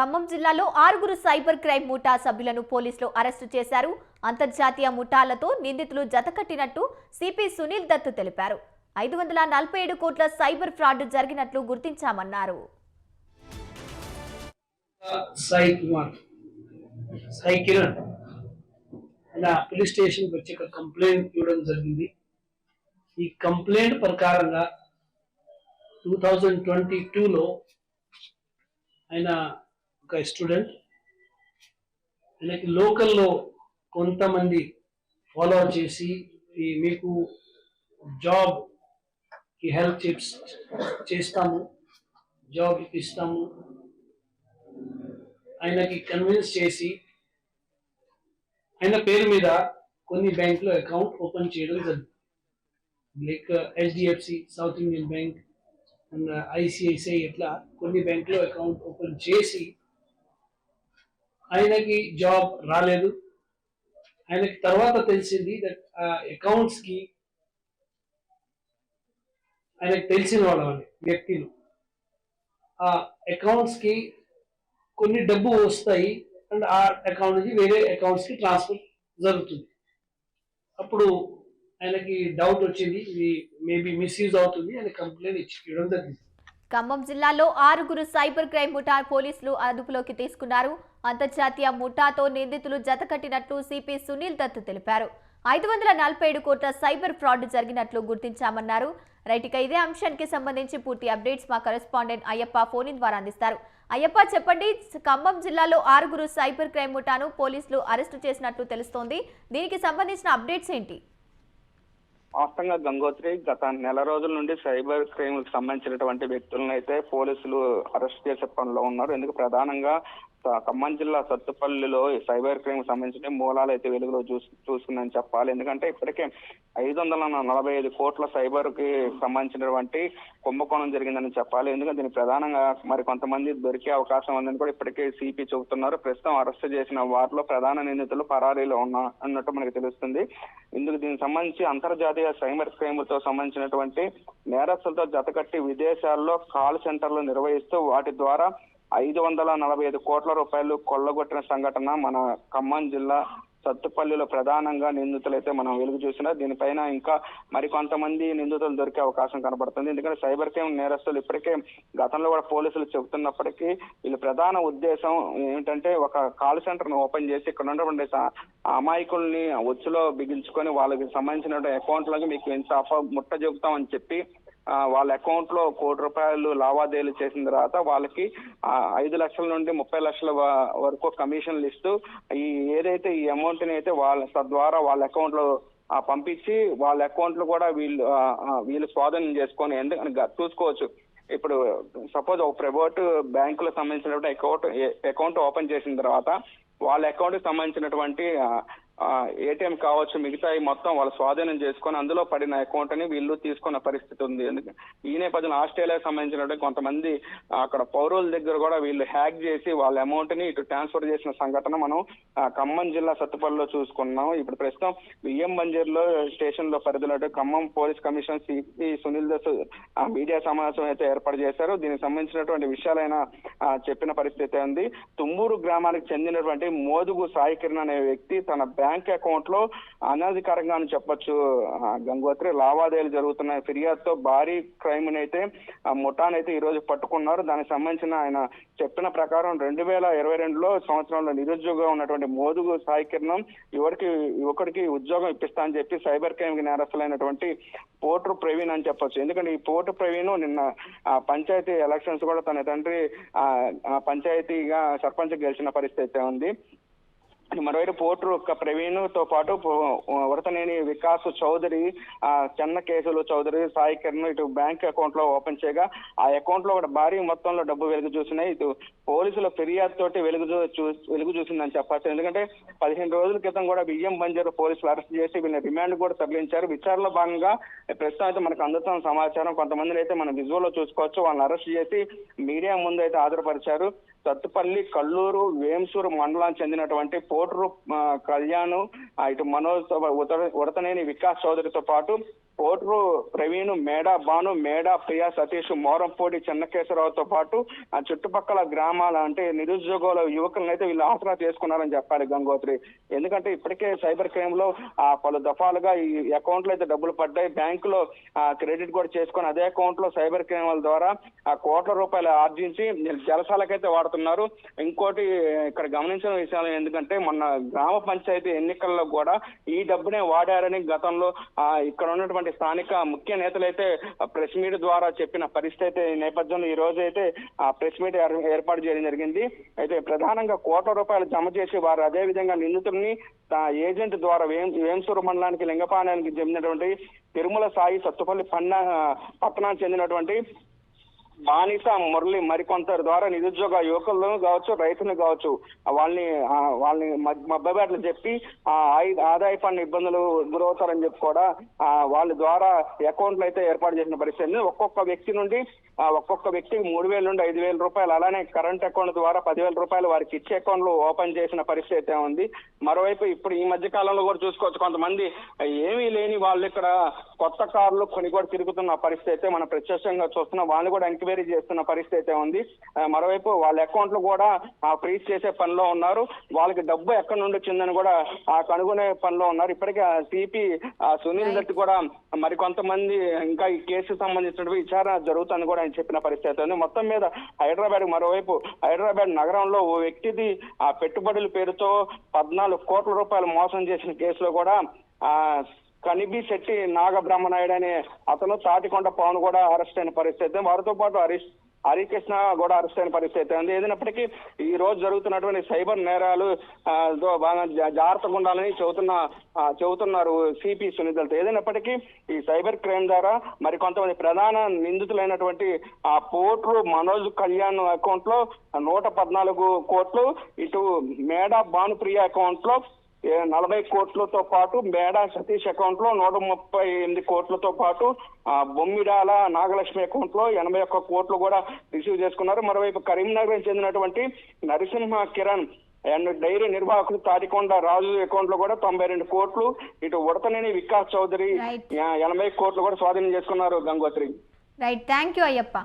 ఖమ్మం జిల్లాలో 6 cyber crime ముఠా సభ్యులను పోలీసులు అరెస్టు చేశారు. అంతర్జాతీయ ముఠాలతో నిందితులు జతకట్టినట్టు సిపి సునీల్ దత్ తెలిపారు. 547 కోట్ల సైబర్ ఫ్రాడ్ జరిగినట్లు గుర్తించామన్నారు. పోలీస్ స్టేషన్ వచ్చి కంప్లైంట్ ఇవ్వడం జరిగింది. ఈ కంప్లైంట్ ప్రకారంగా 2022లో ఆయన ఒక స్టూడెంట్, ఆయనకి లోకల్లో కొంతమంది ఫాలో చేసి మీకు జాబ్ కి హెల్ప్ చేస్తాము, జాబ్ ఇస్తాము ఆయనకి కన్విన్స్ చేసి ఆయన పేరు మీద కొన్ని బ్యాంకులో అకౌంట్ ఓపెన్ చేయడం జరిగింది. Like HDFC, south Indian bank and ICICI ఇట్లా కొన్ని బ్యాంకులో అకౌంట్ ఓపెన్ చేసి ఆయనకి జాబ్ రాలేదు. ఆయనకి తర్వాత తెలిసింది దట్ అకౌంట్స్ కి ఆయనకు తెలిసిన వాళ్ళని వ్యక్తులు ఆ అకౌంట్స్ కి కొన్ని డబ్బు వస్తాయి అండ్ ఆ అకౌంట్ నుంచి వేరే అకౌంట్స్ కి ట్రాన్స్ఫర్ జరుగుతుంది. అప్పుడు ఆయనకి డౌట్ వచ్చింది, ఇది మేబీ మిస్యూజ్ అవుతుంది అని కంప్లైంట్ ఇవ్వడం జరిగింది. ఖమ్మం జిల్లాలో 6 సైబర్ క్రైమ్ ముఠా పోలీసులు అదుపులోకి తీసుకున్నారు. అంతర్జాతీయ ముఠాతో నిందితులు జతకట్టినట్లు సిపి సునీల్ దత్ తెలిపారు. 547 కోట్ల సైబర్ ఫ్రాడ్ జరిగినట్లు గుర్తించామన్నారు. రైట్, ఇక ఇదే అంశానికి సంబంధించి పూర్తి అప్డేట్స్ మా కరెస్పాండెంట్ అయ్యప్ప ఫోన్ ద్వారా అందిస్తారు. అయ్యప్ప, చెప్పండి, ఖమ్మం జిల్లాలో 6 సైబర్ క్రైమ్ ముఠాను పోలీసులు అరెస్టు చేసినట్లు తెలుస్తోంది. దీనికి సంబంధించిన అప్డేట్స్ ఏంటి? వాస్తవంగా గంగోత్రి గత నెల రోజుల నుండి సైబర్ క్రైమ్ కి సంబంధించినటువంటి వ్యక్తులను అయితే పోలీసులు అరెస్ట్ చేసే పనిలో ఉన్నారు. ఎందుకు ప్రధానంగా ఖమ్మం జిల్లా సత్తుపల్లిలో సైబర్ క్రైమ్ సంబంధించిన మూలాలు అయితే వెలుగులో చూసుకుందని చెప్పాలి. ఎందుకంటే ఇప్పటికే 545 కోట్ల సైబర్ కి సంబంధించినటువంటి కుంభకోణం జరిగిందని చెప్పాలి. ఎందుకంటే దీనికి ప్రధానంగా మరి కొంతమంది దొరికే అవకాశం ఉందని కూడా ఇప్పటికే సిపి చెబుతున్నారు. ప్రస్తుతం అరెస్ట్ చేసిన వారిలో ప్రధాన నిందితులు పరారీలో అన్నట్టు మనకు తెలుస్తుంది. ఇందుకు దీనికి సంబంధించి అంతర్జాతీయ సైబర్ క్రైమ్ తో సంబంధించినటువంటి నేరస్తులతో జతకట్టి విదేశాల్లో కాల్ సెంటర్లు నిర్వహిస్తూ వాటి ద్వారా 545 కోట్ల రూపాయలు కొల్లగొట్టిన సంఘటన మన ఖమ్మం జిల్లా సత్తుపల్లిలో ప్రధానంగా నిందితులైతే మనం వెలుగు చూసినా దీనిపైన ఇంకా మరికొంతమంది నిందితులు దొరికే అవకాశం కనబడుతుంది. ఎందుకంటే సైబర్ క్రైమ్ నేరస్తులు ఇప్పటికే గతంలో కూడా పోలీసులు చెబుతున్నప్పటికీ వీళ్ళ ప్రధాన ఉద్దేశం ఏమిటంటే ఒక కాల్ సెంటర్ ను ఓపెన్ చేసి ఇక్కడ ఉన్నటువంటి అమాయకుల్ని ఒచ్చులో బిగించుకొని వాళ్ళకి సంబంధించిన అకౌంట్లకు మీకు ఎంత ముట్ట చెబుతామని చెప్పి వాళ్ళ అకౌంట్ లో 1 కోటి రూపాయలు లావాదేవీలు చేసిన తర్వాత వాళ్ళకి 5 లక్షల నుండి 30 లక్షల వరకు కమిషన్లు ఇస్తూ ఏదైతే ఈ అమౌంట్ ని అయితే వాళ్ళ తద్వారా వాళ్ళ అకౌంట్ లో పంపించి వాళ్ళ అకౌంట్ లో కూడా వీళ్ళు స్వాధీనం చేసుకొని ఎందుకంటే చూసుకోవచ్చు. ఇప్పుడు సపోజ్ ఒక ప్రైవేట్ బ్యాంకులకు సంబంధించినటువంటి అకౌంట్ ఓపెన్ చేసిన తర్వాత వాళ్ళ అకౌంట్ కి సంబంధించినటువంటి ATM కావచ్చు, మిగతా మొత్తం వాళ్ళు స్వాధీనం చేసుకొని అందులో పడిన అకౌంట్ ని వీళ్ళు తీసుకున్న పరిస్థితి ఉంది. ఈ నేపథ్యంలో ఆస్ట్రేలియాకి సంబంధించినటువంటి కొంతమంది అక్కడ పౌరుల దగ్గర కూడా వీళ్ళు హ్యాక్ చేసి వాళ్ళ అమౌంట్ ని ఇటు ట్రాన్స్ఫర్ చేసిన సంఘటన మనం ఖమ్మం జిల్లా సత్తుపల్లిలో చూసుకున్నాం. ఇప్పుడు ప్రస్తుతం బియ్యం బంజర్లో స్టేషన్ లో పరిధిలో Khammam police commissioner CP Sunil Dutt media సమావేశం అయితే ఏర్పాటు చేశారు. దీనికి సంబంధించినటువంటి విషయాలైన చెప్పిన పరిస్థితి ఉంది. తుమ్మూరు గ్రామానికి చెందినటువంటి మోదుగు సాయి కిరణ్ అనే వ్యక్తి తన బ్యాంక్ అకౌంట్ లో అనధికారంగా అని చెప్పొచ్చు గంగోత్రి లావాదేవీలు జరుగుతున్న ఫిర్యాదుతో భారీ క్రైమ్ అయితే ముఠానైతే ఈ రోజు పట్టుకున్నారు. దానికి సంబంధించిన ఆయన చెప్పిన ప్రకారం 2022లో సంవత్సరంలో నిరుద్యోగంగా ఉన్నటువంటి మోదుగు సాయి కిరణం యువకుడికి ఉద్యోగం ఇప్పిస్తా అని చెప్పి సైబర్ క్రైమ్ కి నేరస్తులైనటువంటి పోట్రు ప్రవీణ్ అని చెప్పొచ్చు. ఎందుకంటే ఈ పోట్రు ప్రవీణ్ నిన్న పంచాయతీ ఎలక్షన్స్ కూడా తన తండ్రి పంచాయతీగా సర్పంచ్ గెలిచిన పరిస్థితి ఉంది. మరోవైపు పోట్రు ప్రవీణ్ తో పాటు వరతనేని వికాస్ చౌదరి, చెన్న కేసులు చౌదరి, సాయి కిరణ్ ఇటు బ్యాంక్ అకౌంట్ లో ఓపెన్ చేయగా ఆ అకౌంట్ లో కూడా భారీ మొత్తంలో డబ్బు వెలుగు చూసినాయి. ఇటు పోలీసుల ఫిర్యాదు తోటి వెలుగు చూసిందని చెప్పచ్చు. ఎందుకంటే 15 రోజుల క్రితం కూడా బియ్యం బంజరు పోలీసులు అరెస్ట్ చేసి వీళ్ళని రిమాండ్ కూడా తరలించారు. విచారణలో భాగంగా ప్రస్తుతం అయితే మనకు అందుతున్న సమాచారం కొంతమందిని అయితే మనం విజువల్ లో చూసుకోవచ్చు. వాళ్ళని అరెస్ట్ చేసి మీడియా ముందు అయితే హాజరుపరిచారు. సత్తుపల్లి, కల్లూరు, వేంసూరు మండలానికి చెందినటువంటి పోట్రు కళ్యాణ్, ఇటు మనోజ్, ఉడతనేని వికాస్ చౌదరితో పాటు కోట్రు ప్రవీణ్, మేడా భాను, మేడా ప్రియా సతీష్, మోరంపూడి చెన్నకేశ్వరరావుతో పాటు ఆ చుట్టుపక్కల గ్రామాల అంటే నిరుద్యోగుల యువకులను అయితే వీళ్ళు ఆసరా చేసుకున్నారని చెప్పాలి గంగోత్రి. ఎందుకంటే ఇప్పటికే సైబర్ క్రైమ్ లో పలు దఫాలుగా ఈ అకౌంట్ లో అయితే డబ్బులు పడ్డాయి. బ్యాంకులో క్రెడిట్ కూడా చేసుకొని అదే అకౌంట్ లో సైబర్ క్రైమ్ ద్వారా ఆ కోట్ల రూపాయలు ఆర్జించి జలసాలకైతే వాడుతున్నారు. ఇంకోటి ఇక్కడ గమనించిన విషయాలు ఎందుకంటే మొన్న గ్రామ పంచాయతీ ఎన్నికల్లో కూడా ఈ డబ్బునే వాడారని గతంలో ఇక్కడ ఉన్నటువంటి స్థానిక ముఖ్య నేతలైతే ప్రెస్ మీట్ ద్వారా చెప్పిన పరిస్థితి అయితే ఈ నేపథ్యంలో ఈ రోజు అయితే ఆ ప్రెస్ మీట్ ఏర్పాటు చేయడం జరిగింది. అయితే ప్రధానంగా కోట్ల రూపాయలు జమ చేసి వారు అదే విధంగా నిందితుల్ని ఏజెంట్ ద్వారా వేంసూరు మండలానికి లింగపానానికి చెందినటువంటి తిరుమల సాయి సత్తుపల్లి పట్టణానికి చెందినటువంటి బానిస మురళి మరికొందరి ద్వారా నిరుద్యోగ యువకులను కావచ్చు, రైతులను కావచ్చు వాళ్ళని మభ్యపెట్టలు చెప్పి ఆదాయ పన్ను ఇబ్బందులు గురవుతారని చెప్పి కూడా వాళ్ళ ద్వారా అకౌంట్లు అయితే ఏర్పాటు చేసిన పరిస్థితి. ఒక్కొక్క వ్యక్తి నుండి ఒక్కొక్క వ్యక్తికి 3,000 నుండి 5,000 రూపాయలు, అలానే కరెంట్ అకౌంట్ ద్వారా 10,000 రూపాయలు వారికి ఇచ్చే అకౌంట్లు ఓపెన్ చేసిన పరిస్థితి అయితే ఉంది. మరోవైపు ఇప్పుడు ఈ మధ్య కాలంలో కూడా చూసుకోవచ్చు, కొంతమంది ఏమీ లేని వాళ్ళు ఇక్కడ కొత్త కార్లు కొని కూడా తిరుగుతున్న పరిస్థితి అయితే మనం ప్రత్యక్షంగా చూస్తున్నాం. వాళ్ళు కూడా ఎంక్వైరీ చేస్తున్న పరిస్థితి అయితే ఉంది. మరోవైపు వాళ్ళ అకౌంట్లు కూడా ఫ్రీజ్ చేసే పనిలో ఉన్నారు. వాళ్ళకి డబ్బు ఎక్కడి నుండి వచ్చిందని కూడా కనుగొనే పనిలో ఉన్నారు. ఇప్పటికే సిపి సునీల్ దత్ కూడా మరికొంతమంది ఇంకా ఈ కేసుకు సంబంధించిన విచారణ జరుగుతుందని కూడా ఆయన చెప్పిన పరిస్థితి ఉంది. మొత్తం మీద మరోవైపు హైదరాబాద్ నగరంలో ఓ వ్యక్తిది పెట్టుబడుల పేరుతో 14 కోట్ల రూపాయలు మోసం చేసిన కేసులో కూడా కనిబి శెట్టి నాగబ్రహ్మనాయుడు అనే అతను, తాటికొండ పవన్ కూడా అరెస్ట్ అయిన పరిస్థితి. వారితో పాటు హరికృష్ణ కూడా అరెస్ట్ అయిన పరిస్థితి ఉంది. ఏదైనప్పటికీ ఈ రోజు జరుగుతున్నటువంటి సైబర్ నేరాలు బాగా జాగ్రత్తగా ఉండాలని చెబుతున్నారు సిపి సునీల్. ఏదైనప్పటికీ ఈ సైబర్ క్రైమ్ ద్వారా మరి కొంతమంది ప్రధాన నిందితులైనటువంటి పోర్టు మనోజ్ కళ్యాణ్ అకౌంట్ లో 114 కోట్లు, ఇటు మేడా భానుప్రియ అకౌంట్ లో 40 కోట్లతో పాటు, మేడా సతీష్ అకౌంట్ లో 138 కోట్లతో పాటు, బొమ్మిడాల నాగలక్ష్మి అకౌంట్ లో 81 కోట్లు కూడా రిసీవ్ చేసుకున్నారు. మరోవైపు కరీంనగర్ చెందినటువంటి నరసింహ కిరణ్ అండ్ డైరీ నిర్వాహకులు తాటికొండ రాజు అకౌంట్ లో కూడా 92 కోట్లు, ఇటు ఉడతనేని వికాస్ చౌదరి 80 కోట్లు కూడా స్వాధీనం చేసుకున్నారు Gangotri. Right, thank you Ayyappa.